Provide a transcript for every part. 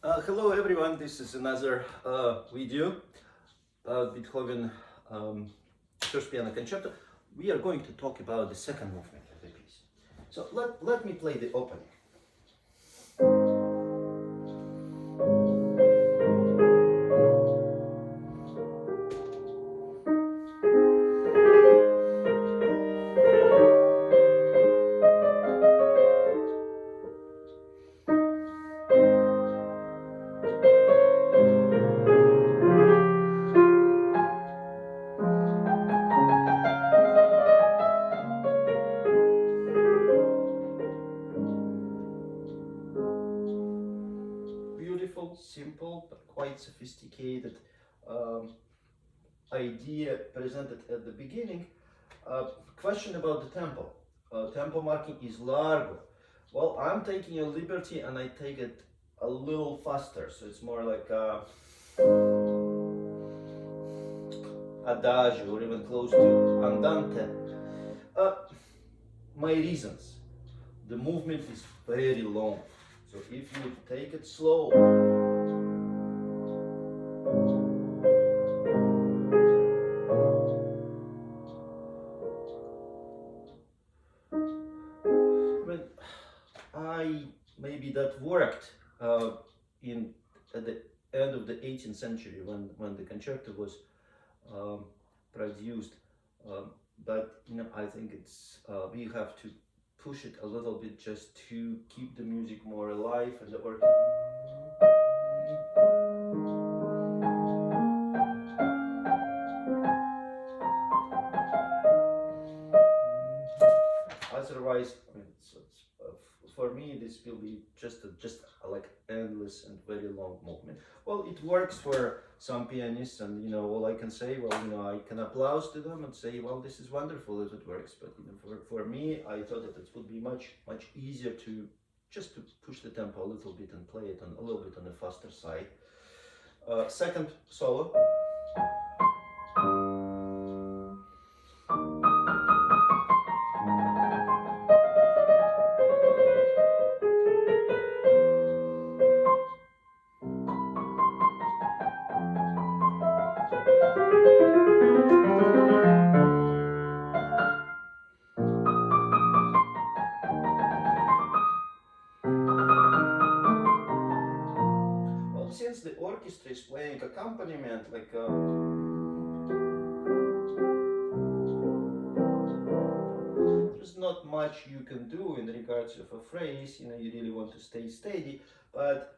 Hello everyone, this is another video about Beethoven First Piano Concerto. We are going to talk about the second movement of the piece. So let me play the opening. Beautiful, simple, but quite sophisticated idea presented at the beginning. Question about the tempo. Tempo marking is largo. Well, I'm taking a liberty and I take it a little faster, so it's more like adagio or even close to andante. My reasons. The movement is very long, so if you take it slow, maybe that worked at the end of the 18th century when the concerto was produced, but I think it's we have to push it a little bit just to keep the music more alive and the orchestra. Otherwise, for me, this will be just like endless and very long movement. Well, it works for some pianists, and all I can say, well, I can applause to them and say, well, this is wonderful if it works. But for me, I thought that it would be much easier to just to push the tempo a little bit and play it a little bit on the faster side. Second solo. Since the orchestra is playing accompaniment, like there's not much you can do in regards of a phrase. You really want to stay steady, but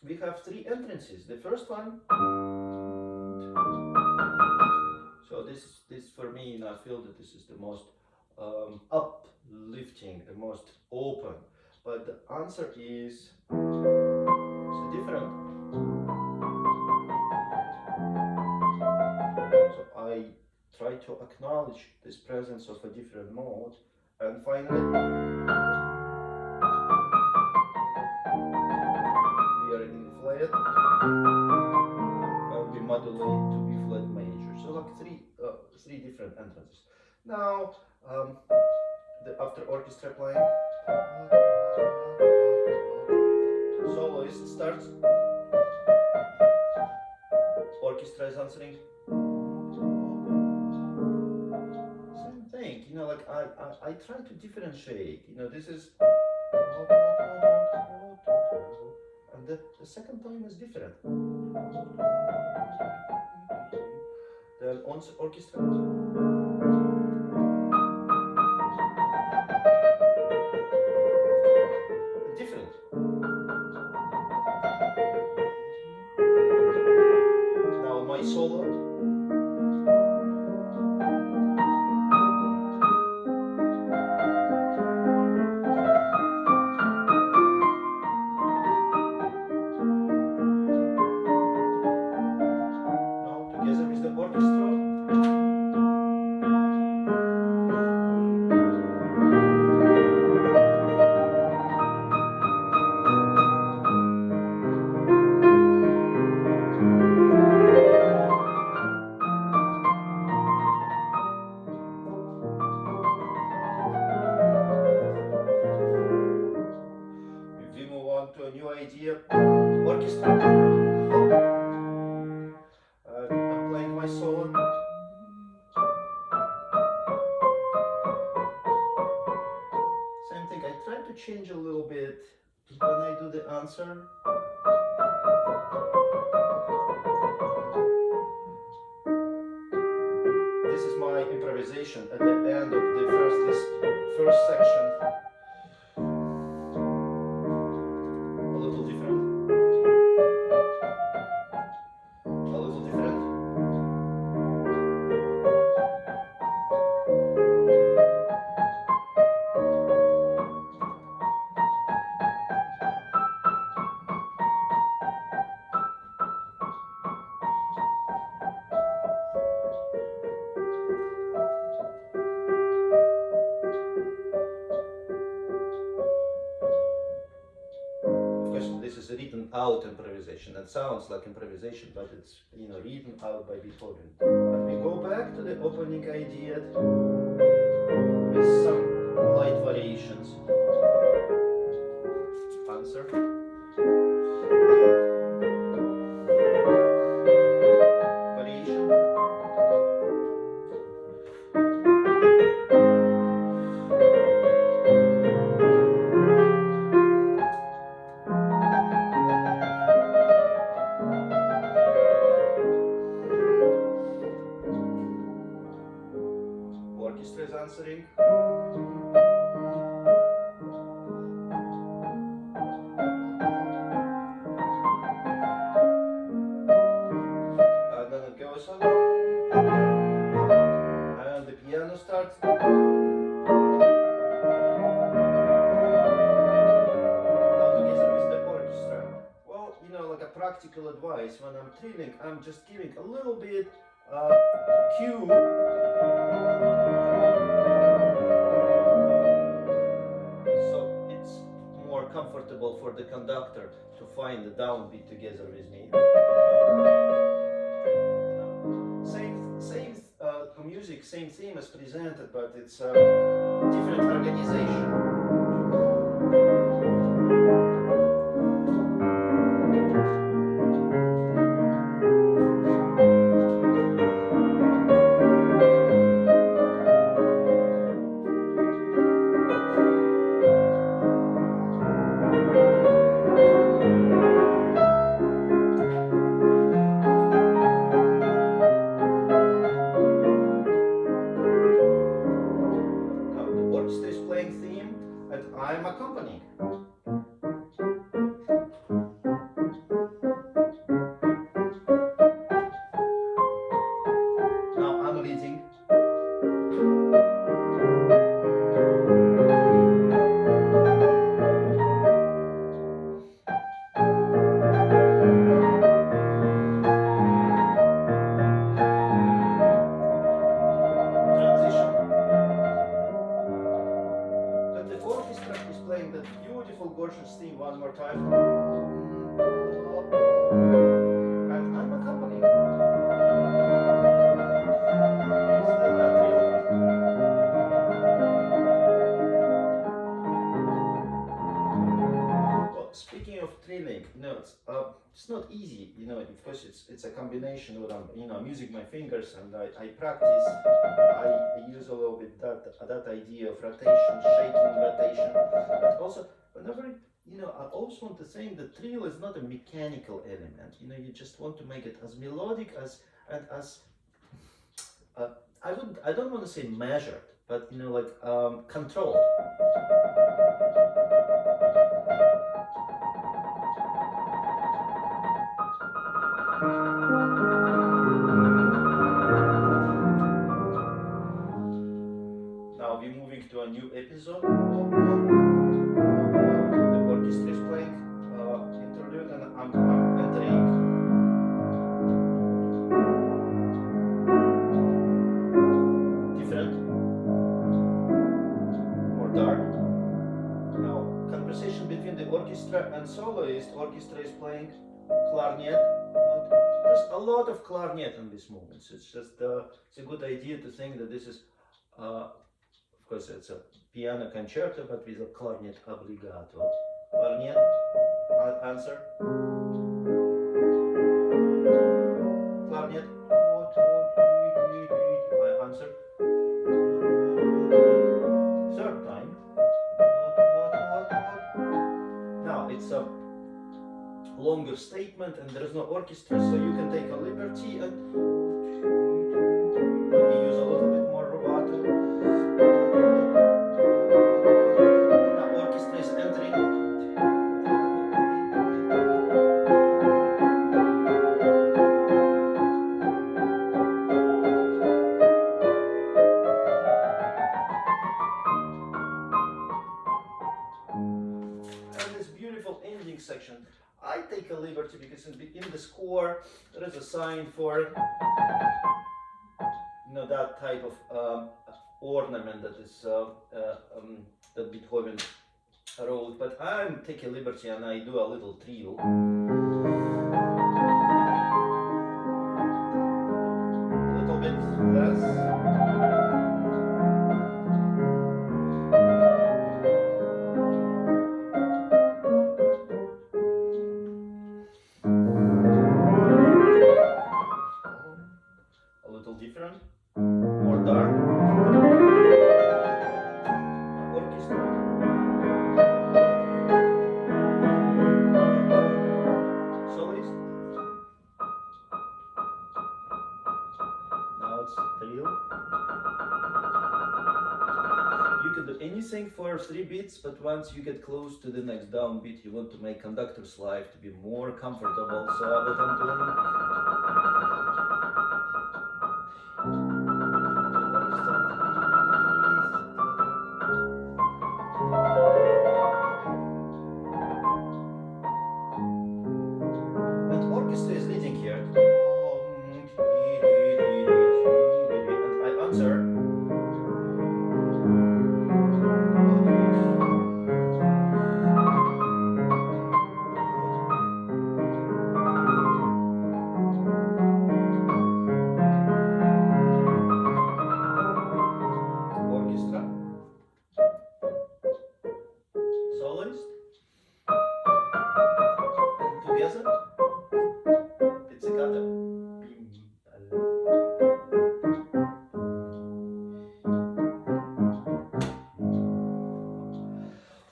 we have three entrances. The first one, so this for me, I feel that this is the most uplifting, the most open, but the answer is different. So I try to acknowledge this presence of a different mode, and finally we are in the flat and we modulate to B flat major. So like three different entrances. Now after orchestra playing, soloist starts, orchestra is answering. Same thing, like I try to differentiate. This is, and the second time is different. Then on the orchestra. Different. Now my solo. Now together with the orchestra. to a new idea. Orchestra. I'm playing my solo. Same thing, I try to change a little bit when I do the answer. This is my improvisation at the end of the first section. A little different. A little different. This is a written out improvisation. That sounds like improvisation, but it's written out by Beethoven. But we go back to the opening idea with some light variations. Answer. Variation. Orchestra is answering. And then it goes on. And the piano starts. Now together with the orchestra. Well, like a practical advice, when I'm trilling, I'm just giving a little bit cue. Comfortable for the conductor to find the downbeat together with me. Same music, same theme as presented, but it's different organization. I'm accompanying. Now I'm leading. Transition. But the orchestra is playing that beautiful, gorgeous theme one more time. And I'm accompanying. Well, speaking of trilling, it's not easy. Of course, it's a combination where I'm, I'm using my fingers and I practice. I use a little bit that idea of rotation, shaking rotation, but also whenever I always want to say that trill is not a mechanical element. You just want to make it as melodic as I don't want to say measured, but controlled. Now we're moving to a new episode. The orchestra is playing interlude and I'm entering. Different. More dark. Now conversation between the orchestra and soloist. Orchestra is playing clarinet. There's a lot of clarinet in these movements. It's just it's a good idea to think that this is of course it's a piano concerto but with a clarinet obbligato. Clarinet answer. Clarinet. I answer. Third time. Now it's a longer statement and there is no orchestra, so you can take a liberty and maybe use a little bit more rubato. Now orchestra is entering. And this beautiful ending section, I take a liberty because in the score there is a sign for that type of ornament that is that Beethoven wrote, but I'm taking a liberty and I do a little trio. A little bit less. A little different, more dark. Orchestra. Soloist. Now it's trio. You can do anything for 3 beats, but once you get close to the next downbeat, you want to make conductor's life to be more comfortable. So what I'm doing. And orchestra is leading here. And I answer. Orchestra. Soloist. And together. Pizzicato.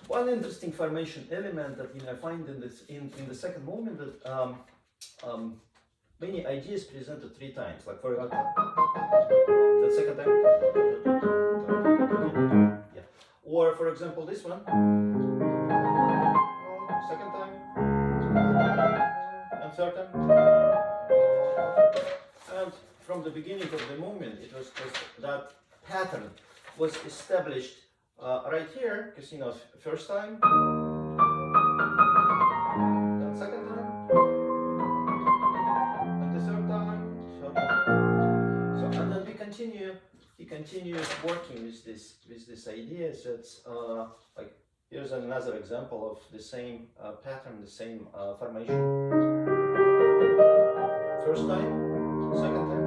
One interesting formation element that I find in this in the second movement that many ideas presented 3 times. Like for example, the second time, yeah. Or for example, this one, second time, and third time. And from the beginning of the movement, it was that pattern was established right here, because first time, then second time, and the third time. So and then he continues working with this idea. So it's like here's another example of the same pattern, the same formation. First time, second time,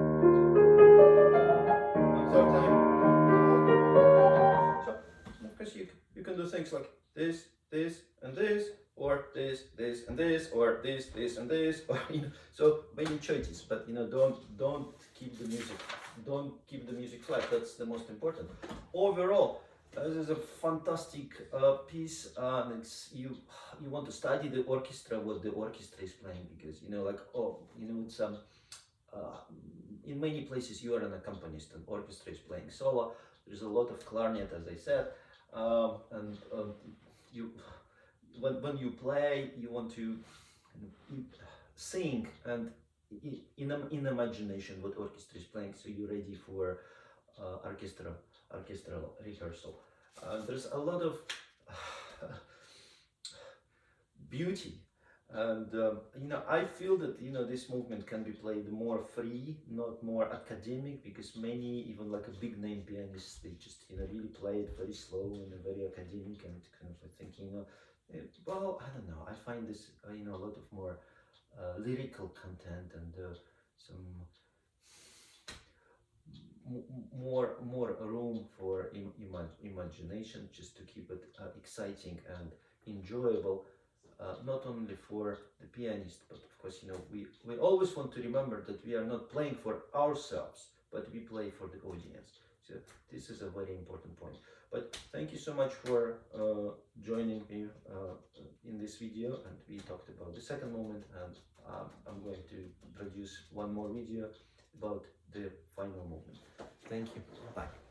and third time. So of course you can do things like this, and this, or this, and this, or this, and this, or so many choices. But don't keep the music flat. That's the most important. Overall, this is a fantastic piece. It's you want to study the orchestra, what the orchestra is playing, because it's in many places you are an accompanist and orchestra is playing solo. There's a lot of clarinet, as I said, and when you play, you want to sing and in imagination what orchestra is playing, so you're ready for orchestral rehearsal. There's a lot of beauty, and I feel that this movement can be played more free, not more academic, because many, even like a big name pianists, they just really play it very slow and very academic, and kind of thinking well, I don't know, I find this a lot of more lyrical content and some more room for imagination, just to keep it exciting and enjoyable, not only for the pianist, but of course, we always want to remember that we are not playing for ourselves, but we play for the audience. So this is a very important point. But thank you so much for joining me in this video, and we talked about the second movement, and I'm going to produce one more video about the final movement. Thank you. Bye.